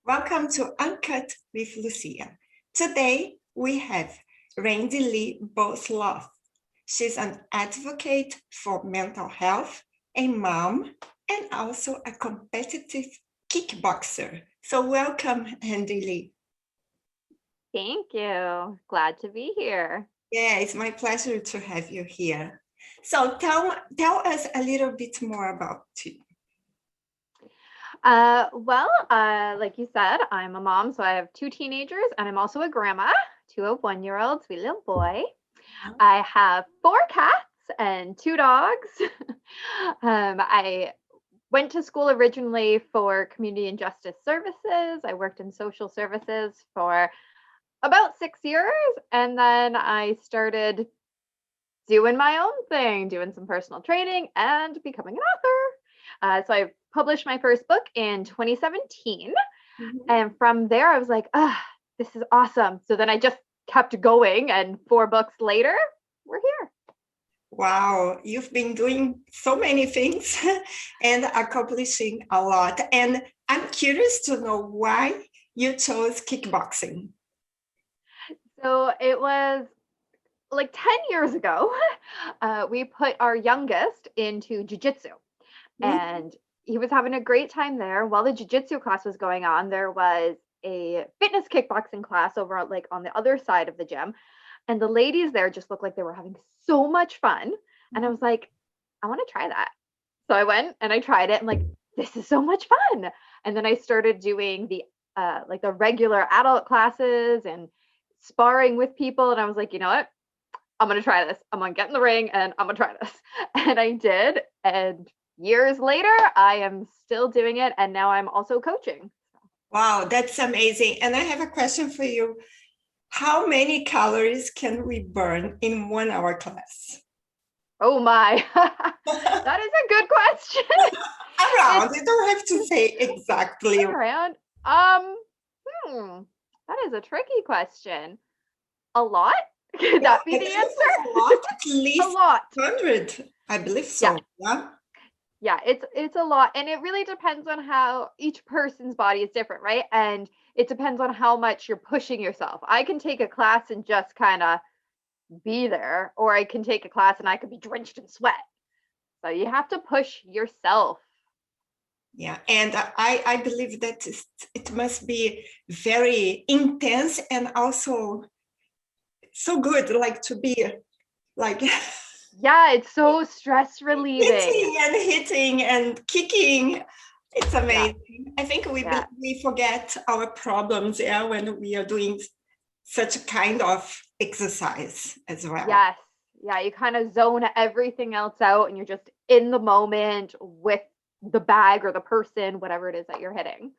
Welcome to Uncut with Lucia. Today we have Randi-Lee Bowslaugh. She's an advocate for mental health, a mom, and also a competitive kickboxer. So welcome, Randi-Lee. Thank you. Glad to be here. Yeah, it's my pleasure to have you here. So tell us a little bit more about you. Like you said, I'm a mom, so I have two teenagers, and I'm also a grandma, two of 1-year-old, sweet little boy. I have four cats and two dogs. I went to school originally for community and justice services. I worked in social services for about 6 years, and then I started doing my own thing, doing some personal training and becoming an author. So I published my first book in 2017. And from there, I was like, this is awesome. So then I just kept going. And 4 books later, we're here. Wow, you've been doing so many things and accomplishing a lot. And I'm curious to know why you chose kickboxing. So it was like 10 years ago, we put our youngest into jujitsu. And he was having a great time there. While the jujitsu class was going on, there was a fitness kickboxing class over like on the other side of the gym. And the ladies there just looked like they were having so much fun. And I was like, I want to try that. So I went and I tried it. And like, this is so much fun. And then I started doing the like the regular adult classes and sparring with people. And I was like, you know what? I'm going to try this. I'm going to get in the ring and I'm going to try this. And I did. And years later, I am still doing it. And now I'm also coaching. Wow, that's amazing. And I have a question for you. How many calories can we burn in 1 hour class? Oh my, that is a good question. Around, you don't have to say exactly. Around. That is a tricky question. A lot? Could that be the answer? A lot, at least a lot. 100, I believe so. Yeah. Yeah, it's a lot. And it really depends on how each person's body is different, right? And it depends on how much you're pushing yourself. I can take a class and just kind of be there, or I can take a class and I could be drenched in sweat. So you have to push yourself. Yeah, and I believe that it must be very intense and also so good, like to be like yeah, it's so stress relieving. Hitting and kicking. It's amazing. Yeah. I think we forget our problems when we are doing such a kind of exercise as well. Yes. Yeah, you kind of zone everything else out and you're just in the moment with the bag or the person, whatever it is that you're hitting.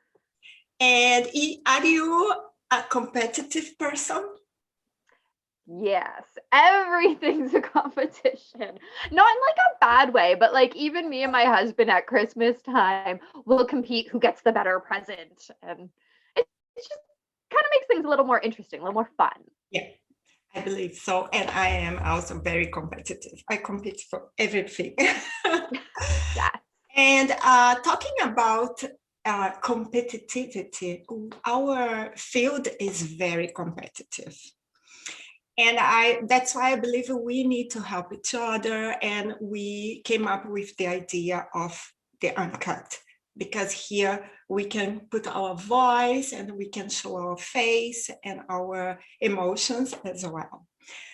And are you a competitive person? Yes, everything's a competition. Not in like a bad way, but like even me and my husband at Christmas time will compete who gets the better present. And it just kind of makes things a little more interesting, a little more fun. Yeah, I believe so. And I am also very competitive. I compete for everything. Yeah. And talking about competitivity, our field is very competitive. And that's why I believe we need to help each other. And we came up with the idea of the Uncut, because here we can put our voice and we can show our face and our emotions as well.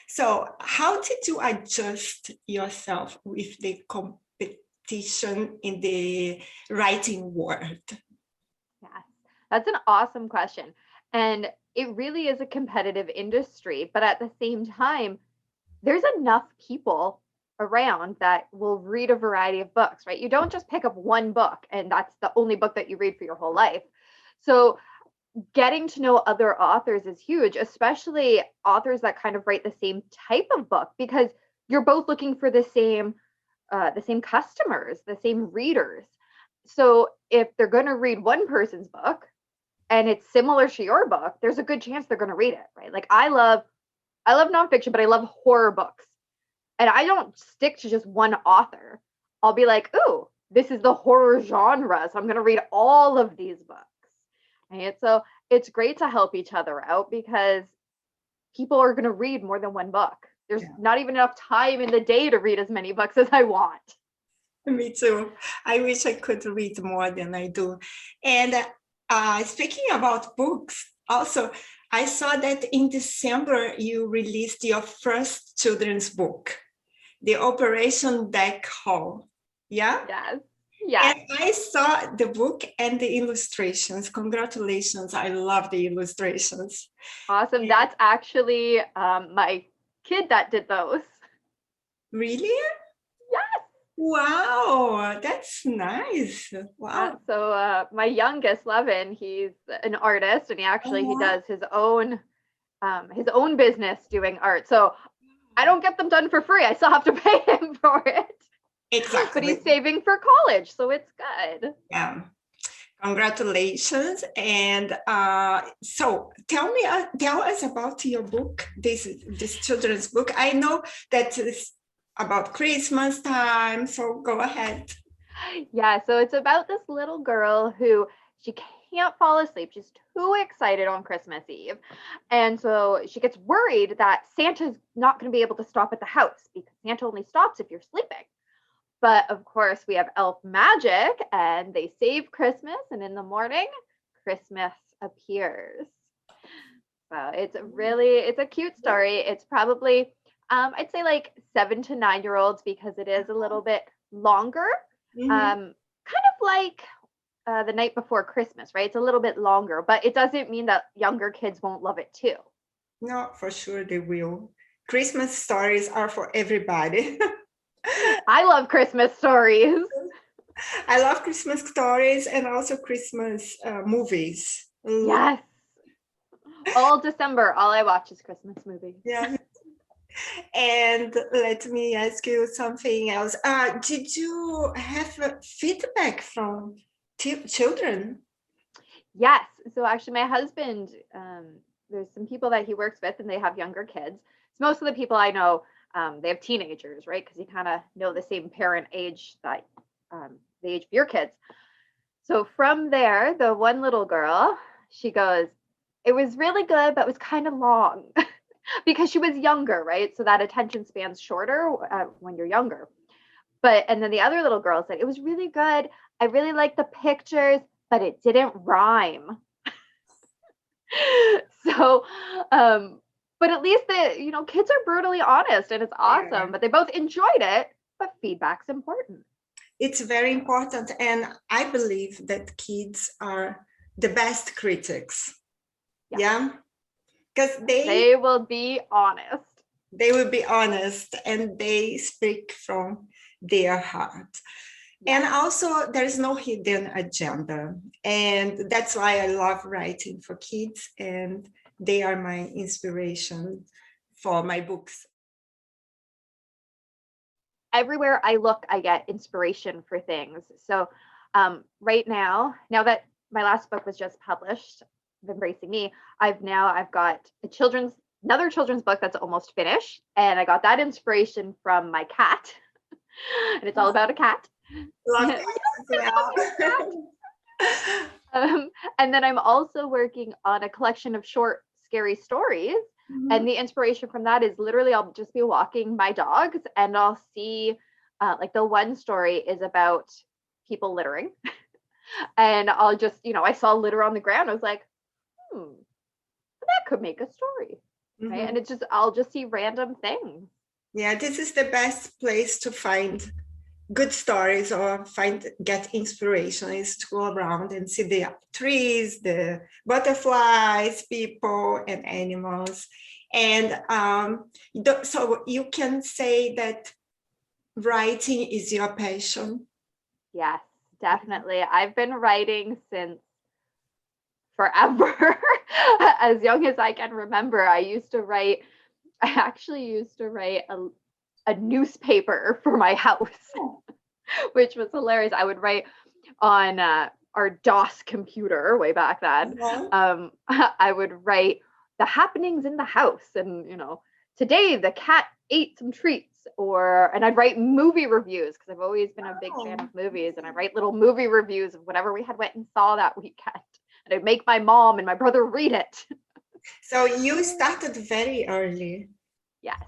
So how did you adjust yourself with the competition in the writing world? Yeah, that's an awesome question. And it really is a competitive industry, but at the same time, there's enough people around that will read a variety of books, right? You don't just pick up one book and that's the only book that you read for your whole life. So getting to know other authors is huge, especially authors that kind of write the same type of book, because you're both looking for the same customers, the same readers. So if they're going to read one person's book and it's similar to your book, there's a good chance they're going to read it, right? Like I love nonfiction, but I love horror books. And I don't stick to just one author. I'll be like, ooh, this is the horror genre. So I'm going to read all of these books. right? So it's great to help each other out because people are going to read more than one book. There's not even enough time in the day to read as many books as I want. Me too. I wish I could read more than I do. And speaking about books, also, I saw that in December you released your first children's book, The Operation Deck Hall. Yeah? Yes. Yes. And I saw the book and the illustrations. Congratulations. I love the illustrations. Awesome. That's actually my kid that did those. Really? Yes. Wow, that's nice. Wow. So my youngest, Levin, he's an artist, and he does his own business doing art. So I don't get them done for free. I still have to pay him for it. Exactly. But he's saving for college, so it's good. Yeah. Congratulations. And so tell us about your book, this children's book. I know that it's about Christmas time, so go ahead. Yeah, so it's about this little girl who she can't fall asleep. She's too excited on Christmas Eve. And so she gets worried that Santa's not going to be able to stop at the house because Santa only stops if you're sleeping. But of course, we have elf magic and they save Christmas. And in the morning, Christmas appears. So it's a cute story. It's probably, I'd say like 7 to 9 year olds because it is a little bit longer. Kind of like The Night Before Christmas, right? It's a little bit longer, but it doesn't mean that younger kids won't love it too. No, for sure they will. Christmas stories are for everybody. I love Christmas stories. I love Christmas stories and also Christmas movies. Yes. All December, all I watch is Christmas movies. Yeah. And let me ask you something else. Did you have feedback from children? Yes. So actually, my husband, there's some people that he works with and they have younger kids. So most of the people I know, they have teenagers, right? Because you kind of know the same parent age that the age of your kids. So from there, the one little girl, she goes, it was really good, but it was kind of long because she was younger, right? So that attention span's shorter when you're younger. And then the other little girl said, it was really good. I really liked the pictures, but it didn't rhyme. So, but at least kids are brutally honest and it's awesome, yeah. But they both enjoyed it, but feedback's important. It's very important. And I believe that kids are the best critics. Yeah. Because they will be honest. They will be honest and they speak from their heart. And also there is no hidden agenda. And that's why I love writing for kids. And they are my inspiration for my books. Everywhere I look, I get inspiration for things. So right now that my last book was just published, Embracing Me, I've got another children's book that's almost finished. And I got that inspiration from my cat. And it's all about a cat. Love cats as well. And then I'm also working on a collection of short, scary stories. Mm-hmm. And the inspiration from that is literally I'll just be walking my dogs and I'll see like the one story is about people littering. And I'll just, I saw litter on the ground. I was like, that could make a story. Mm-hmm. Right. And I'll just see random things. Yeah, this is the best place to find good stories or get inspiration is to go around and see the trees, the butterflies, people and animals. And so you can say that writing is your passion. Yes, definitely. I've been writing since forever. As young as I can remember, I actually used to write a newspaper for my house, which was hilarious. I would write on our DOS computer way back then. I would write the happenings in the house and, today the cat ate some treats and I'd write movie reviews because I've always been a big fan of movies and I write little movie reviews of whatever we had went and saw that weekend. I'd make my mom and my brother read it. So you started very early. Yes.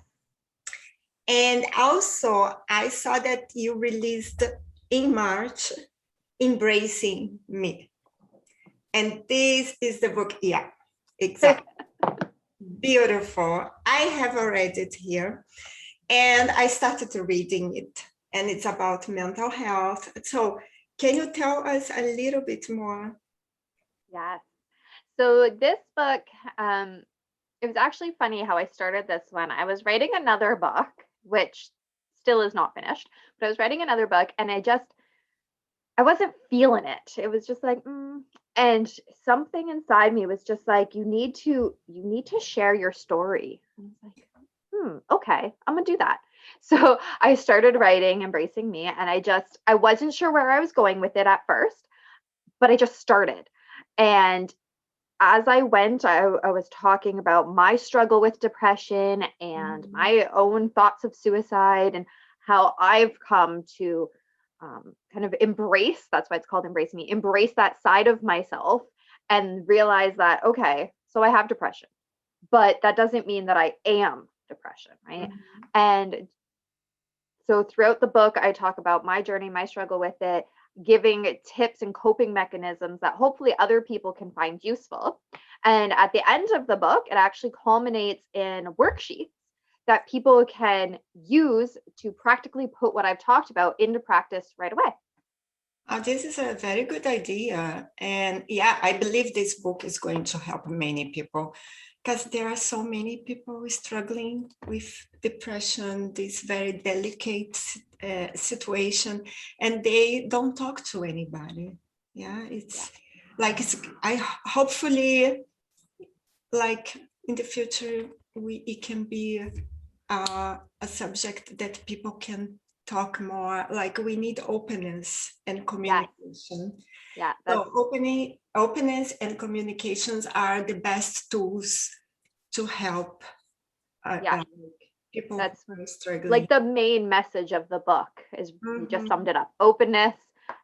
And also, I saw that you released in March, Embracing Me. And this is the book. Yeah, exactly. Beautiful. I have read it here. And I started reading it. And it's about mental health. So can you tell us a little bit more? Yes. So this book, it was actually funny how I started this one. I was writing another book, which still is not finished, but I was writing another book and I wasn't feeling it. It was just like, and something inside me was just like, you need to share your story. I was like, okay, I'm gonna do that. So I started writing Embracing Me, and I wasn't sure where I was going with it at first, but I just started. And as I went, I was talking about my struggle with depression and my own thoughts of suicide and how I've come to kind of embrace, that's why it's called Embrace Me, embrace that side of myself and realize that, okay, so I have depression, but that doesn't mean that I am depression, right? And so throughout the book, I talk about my journey, my struggle with it, giving tips and coping mechanisms that hopefully other people can find useful. And at the end of the book, it actually culminates in worksheets that people can use to practically put what I've talked about into practice right away. This is a very good idea. And yeah, I believe this book is going to help many people because there are so many people struggling with depression, this very delicate situation, and they don't talk to anybody. Yeah, I hopefully, like in the future, it can be a subject that people can talk more. Like we need openness and communication. Yeah. So openness and communications are the best tools to help people That's who are struggling. like the main message of the book is you just summed it up. Openness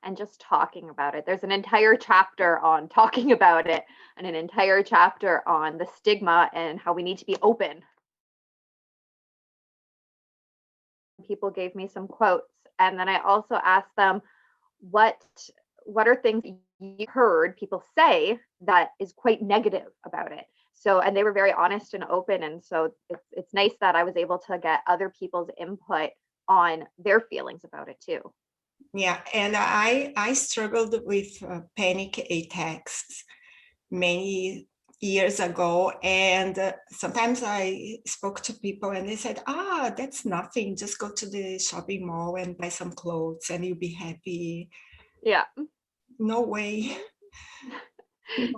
and just talking about it. There's an entire chapter on talking about it and an entire chapter on the stigma and how we need to be open. People gave me some quotes, and then I also asked them what are things you heard people say that is quite negative about it. So, and they were very honest and open, and so it's nice that I was able to get other people's input on their feelings about it too. Yeah, and I struggled with panic attacks many years ago, and sometimes I spoke to people and they said, that's nothing, just go to the shopping mall and buy some clothes and you'll be happy. Yeah. No way.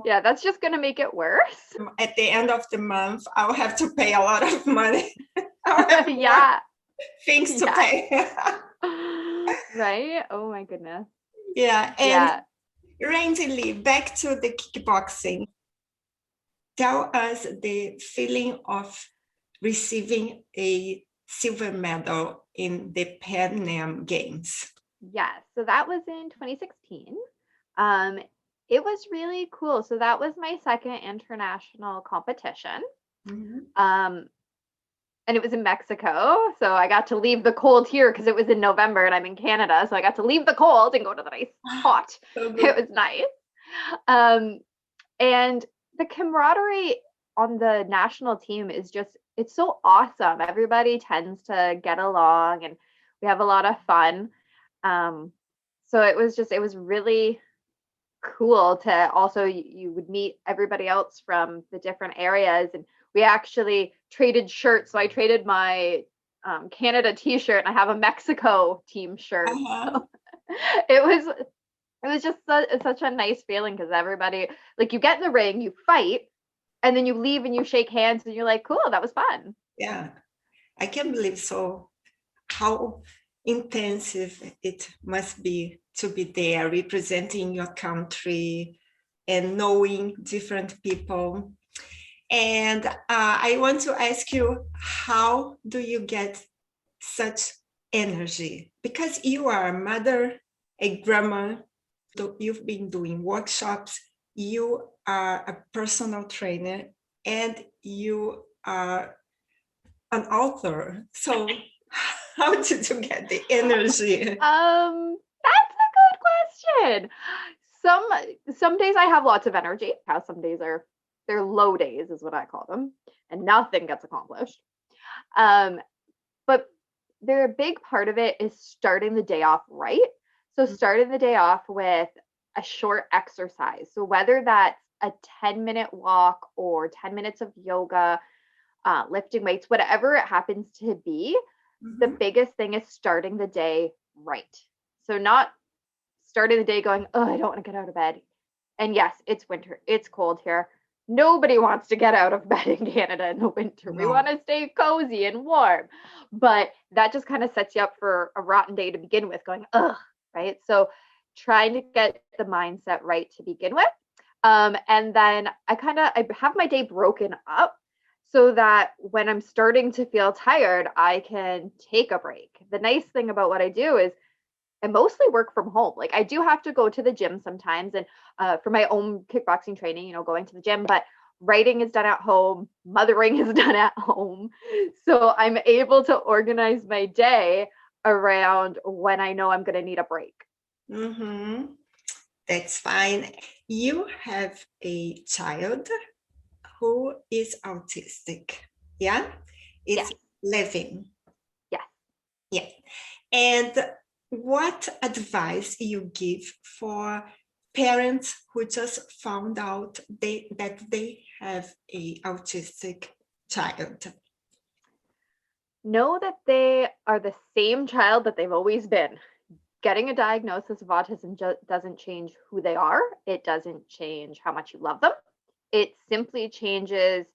Yeah, that's just going to make it worse. At the end of the month, I'll have to pay a lot of money. Things to pay. Right? Oh my goodness. Yeah. And Randi-Lee, back to the kickboxing. Tell us the feeling of receiving a silver medal in the Pan Am Games. Yeah, so that was in 2016. It was really cool. So that was my second international competition. And it was in Mexico. So I got to leave the cold here because it was in November and I'm in Canada. So I got to leave the cold and go to the nice hot. It was nice. And the camaraderie on the national team is just, it's so awesome. Everybody tends to get along and we have a lot of fun. So it was really cool to also, you would meet everybody else from the different areas, and we actually traded shirts. So I traded my Canada t-shirt and I have a Mexico team shirt. So it was just such a nice feeling because everybody, like, you get in the ring, you fight, and then you leave and you shake hands and you're like, cool, that was fun. Yeah, I can't believe so how intensive it must be to be there representing your country and knowing different people. And I want to ask you, how do you get such energy? Because you are a mother, a grandma, you've been doing workshops, you are a personal trainer and you are an author. So how did you get the energy? That's a good question. Some days I have lots of energy. How some days they're low days is what I call them, and nothing gets accomplished. But a big part of it is starting the day off right. So starting the day off with a short exercise. So whether that's a 10-minute walk or 10 minutes of yoga, lifting weights, whatever it happens to be, the biggest thing is starting the day right. So not starting the day going, oh, I don't want to get out of bed. And yes, it's winter. It's cold here. Nobody wants to get out of bed in Canada in the winter. We want to stay cozy and warm. But that just kind of sets you up for a rotten day to begin with, going, ugh, right? So trying to get the mindset right to begin with. And then I have my day broken up so that when I'm starting to feel tired, I can take a break. The nice thing about what I do is I mostly work from home. Like I do have to go to the gym sometimes and for my own kickboxing training, you know, going to the gym, but writing is done at home, mothering is done at home. So I'm able to organize my day around when I know I'm going to need a break. That's fine. You have a child who is autistic. Yeah? It's living. Yes. Yeah. And what advice you give for parents who just found out that they have a autistic child? Know that they are the same child that they've always been. Getting a diagnosis of autism doesn't change who they are. It doesn't change how much you love them. It simply changes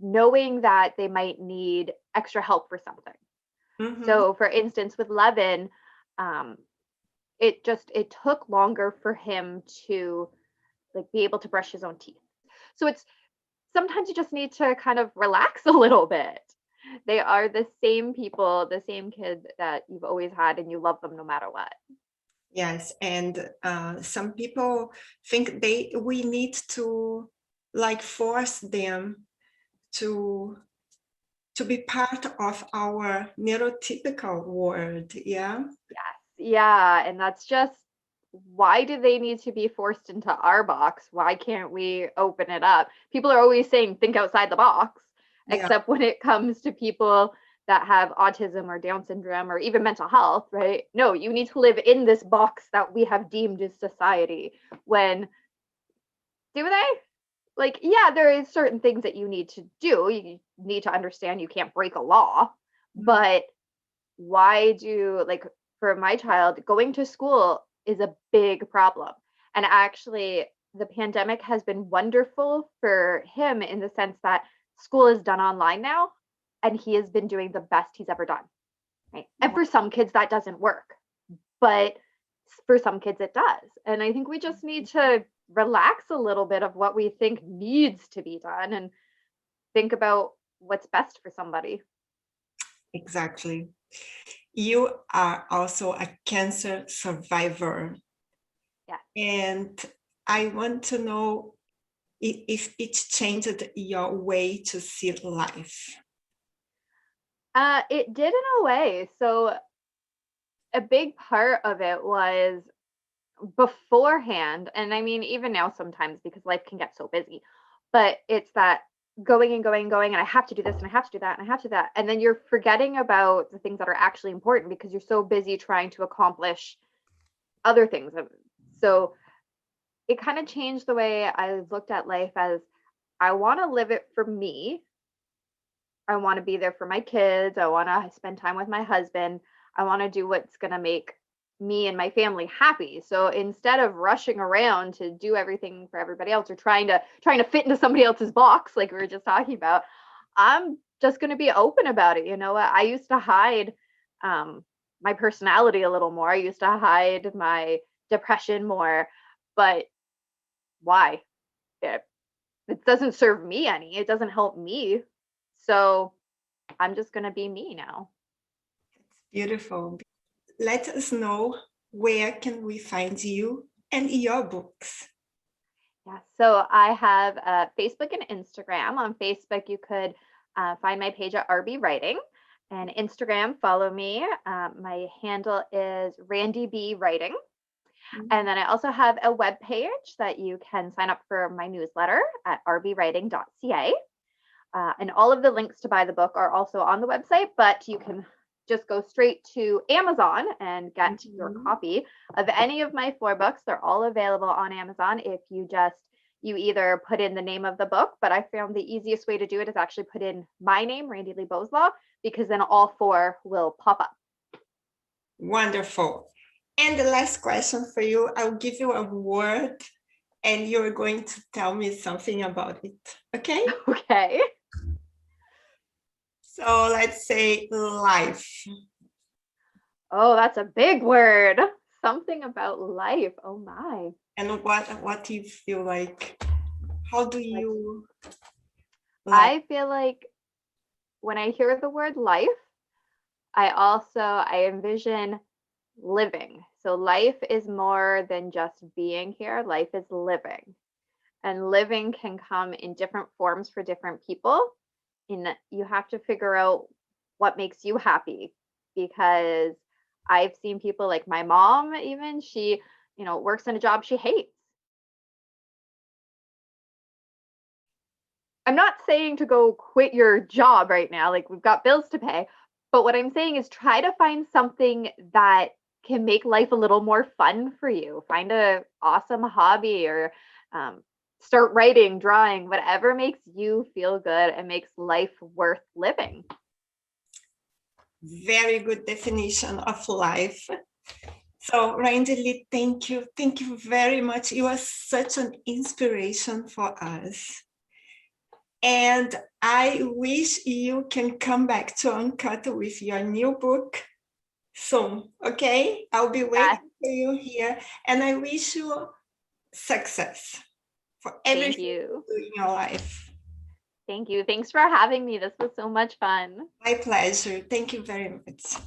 knowing that they might need extra help for something. So for instance, with Levin, it took longer for him to like be able to brush his own teeth. So it's sometimes you just need to kind of relax a little bit. They are the same people, the same kids that you've always had, and you love them no matter what. Yes, and some people think we need to like force them to be part of our neurotypical world. Yeah. Yes. Yeah. And that's just why do they need to be forced into our box? Why can't we open it up? People are always saying think outside the box, except when it comes to people that have autism or Down syndrome or even mental health, right? No, you need to live in this box that we have deemed as society. When do they? Like, yeah, there is certain things that you need to do. You need to understand you can't break a law, but why do, like, for my child, going to school is a big problem. And actually, the pandemic has been wonderful for him in the sense that school is done online now, and he has been doing the best he's ever done. Right. And for some kids, that doesn't work, but for some kids, it does. And I think we just need to relax a little bit of what we think needs to be done and think about what's best for somebody. Exactly. You are also a cancer survivor. Yeah. And I want to know if it changed your way to see life. It did in a way. So a big part of it was beforehand, and I mean, even now sometimes because life can get so busy, but it's that going and going and going, and I have to do this and I have to do that and I have to do that. And then you're forgetting about the things that are actually important because you're so busy trying to accomplish other things. So it kind of changed the way I looked at life as I want to live it for me. I want to be there for my kids. I want to spend time with my husband. I want to do what's going to make me and my family happy. So instead of rushing around to do everything for everybody else or trying to fit into somebody else's box like we were just talking about, I'm just going to be open about it. You know, I used to hide my personality a little more. I used to hide my depression more, but why? It doesn't serve me any. It doesn't help me. So I'm just going to be me now. It's beautiful. Let us know where can we find you and your books? Yeah, so I have Facebook and Instagram. On Facebook, you could find my page at RB Writing, and Instagram, follow me. My handle is Randy B Writing. And then I also have a web page that you can sign up for my newsletter at rbwriting.ca. And all of the links to buy the book are also on the website, but you can just go straight to Amazon and get your copy of any of my 4 books. They're all available on Amazon if you either put in the name of the book, but I found the easiest way to do it is actually put in my name, Randi-Lee Bowslaugh, because then all 4 will pop up. Wonderful. And the last question for you, I'll give you a word and you're going to tell me something about it. Okay? Okay. So let's say life. Oh, that's a big word. Something about life. Oh my. And what do you feel like? How do you I feel like when I hear the word life, I envision living. So life is more than just being here. Life is living. And living can come in different forms for different people. You have to figure out what makes you happy, because I've seen people like my mom, even she, works in a job she hates. I'm not saying to go quit your job right now, like we've got bills to pay, but what I'm saying is try to find something that can make life a little more fun for you. Find a awesome hobby, or start writing, drawing, whatever makes you feel good and makes life worth living. Very good definition of life. So Randi-Lee, thank you. Thank you very much. You are such an inspiration for us. And I wish you can come back to Uncut with your new book soon, okay? I'll be waiting for you here. And I wish you success for everything you do in your life. Thank you. Thanks for having me. This was so much fun. My pleasure. Thank you very much.